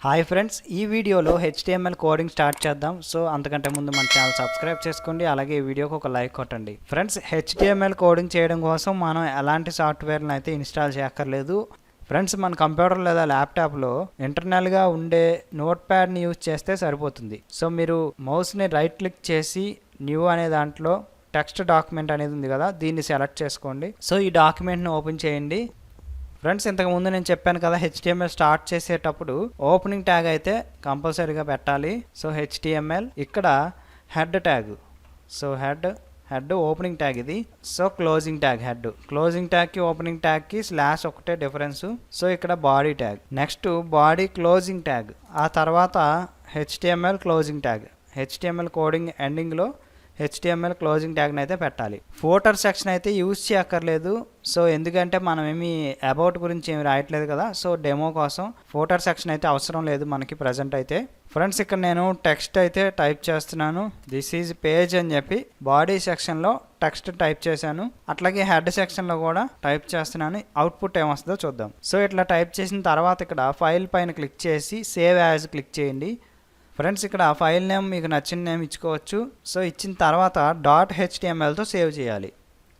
Hi friends, ఈ వీడియోలో HTML coding start చేద్దాం. సో అంతకంటే ముందు మన ఛానల్ సబ్స్క్రైబ్ చేసుకోండి, అలాగే ఈ వీడియోకి ఒక లైక్ కొట్టండి. ఫ్రెండ్స్, HTML కోడింగ్ చేయడం కోసం మనం ఎలాంటి సాఫ్ట్వేర్ని అయితే ఇన్స్టాల్ చేయక్కర్లేదు. ఫ్రెండ్స్, మన కంప్యూటర్ లేదా ల్యాప్టాప్లో ఇంటర్నల్గా ఉండే నోట్ ప్యాడ్ని యూజ్ చేస్తే సరిపోతుంది. సో మీరు మౌస్ని రైట్ క్లిక్ చేసి న్యూ అనే దాంట్లో టెక్స్ట్ డాక్యుమెంట్ అనేది ఉంది కదా, దీన్ని సెలెక్ట్ చేసుకోండి. సో ఈ డాక్యుమెంట్ని ఓపెన్ చేయండి. ఫ్రెండ్స్, ఇంతకుముందు నేను చెప్పాను కదా, HTML స్టార్ట్ చేసేటప్పుడు ఓపెనింగ్ ట్యాగ్ అయితే కంపల్సరీగా పెట్టాలి. సో HTML ఇక్కడ head tag, so head opening tag ఇది. సో క్లోజింగ్ ట్యాగ్కి ఓపెనింగ్ ట్యాగ్కి స్లాష్ ఒకటే డిఫరెన్స్. సో ఇక్కడ body tag, next body closing tag, ఆ తర్వాత HTML closing tag. HTML coding ఎండింగ్లో HTML క్లోజింగ్ ట్యాగ్ని అయితే పెట్టాలి. ఫోటర్ సెక్షన్ అయితే యూజ్ చేయక్కర్లేదు. సో ఎందుకంటే మనం ఏమి అబౌట్ గురించి ఏమి రాయట్లేదు కదా, సో డెమో కోసం ఫోటర్ సెక్షన్ అయితే అవసరం లేదు మనకి ప్రజెంట్ అయితే. ఫ్రెండ్స్, ఇక్కడ నేను టెక్స్ట్ అయితే టైప్ చేస్తున్నాను. దిస్ ఈజ్ పేజ్ అని చెప్పి బాడీ సెక్షన్లో టెక్స్ట్ టైప్ చేశాను. అట్లాగే హెడ్ సెక్షన్లో కూడా టైప్ చేస్తున్నాను. అవుట్పుట్ ఏమొస్తుందో చూద్దాం. సో ఇట్లా టైప్ చేసిన తర్వాత ఇక్కడ ఫైల్ పైన క్లిక్ చేసి సేవ్ యాజ్ క్లిక్ చేయండి. ఫ్రెండ్స్, ఇక్కడ ఫైల్ నేమ్ మీకు నచ్చిన నేమ్ ఇచ్చుకోవచ్చు. సో ఇచ్చిన తర్వాత .htmlతో సేవ్ చేయాలి.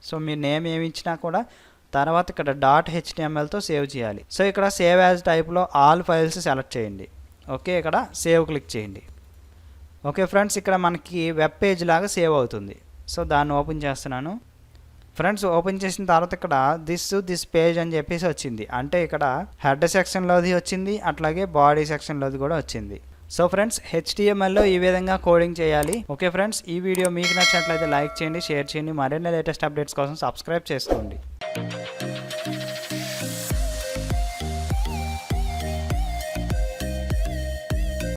సో మీ నేమ్ ఏమి ఇచ్చినా కూడా తర్వాత ఇక్కడ .htmlతో సేవ్ చేయాలి. సో ఇక్కడ సేవ్ యాజ్ టైప్లో ఆల్ ఫైల్స్ సెలెక్ట్ చేయండి. ఓకే, ఇక్కడ సేవ్ క్లిక్ చేయండి. ఓకే ఫ్రెండ్స్, ఇక్కడ మనకి వెబ్ పేజ్ లాగా సేవ్ అవుతుంది. సో దాన్ని ఓపెన్ చేస్తున్నాను. ఫ్రెండ్స్, ఓపెన్ చేసిన తర్వాత ఇక్కడ దిస్ పేజ్ అని చెప్పేసి వచ్చింది. అంటే ఇక్కడ హెడ్ సెక్షన్లోది వచ్చింది, అట్లాగే బాడీ సెక్షన్లోది కూడా వచ్చింది. సో ఫ్రెండ్స్, HTMLలో ఈ విధంగా కోడింగ్ చేయాలి. ఓకే ఫ్రెండ్స్, ఈ వీడియో మీకు నచ్చినట్లయితే లైక్ చేయండి, షేర్ చేయండి. మరిన్ని లేటెస్ట్ అప్డేట్స్ కోసం సబ్స్క్రైబ్ చేసుకోండి.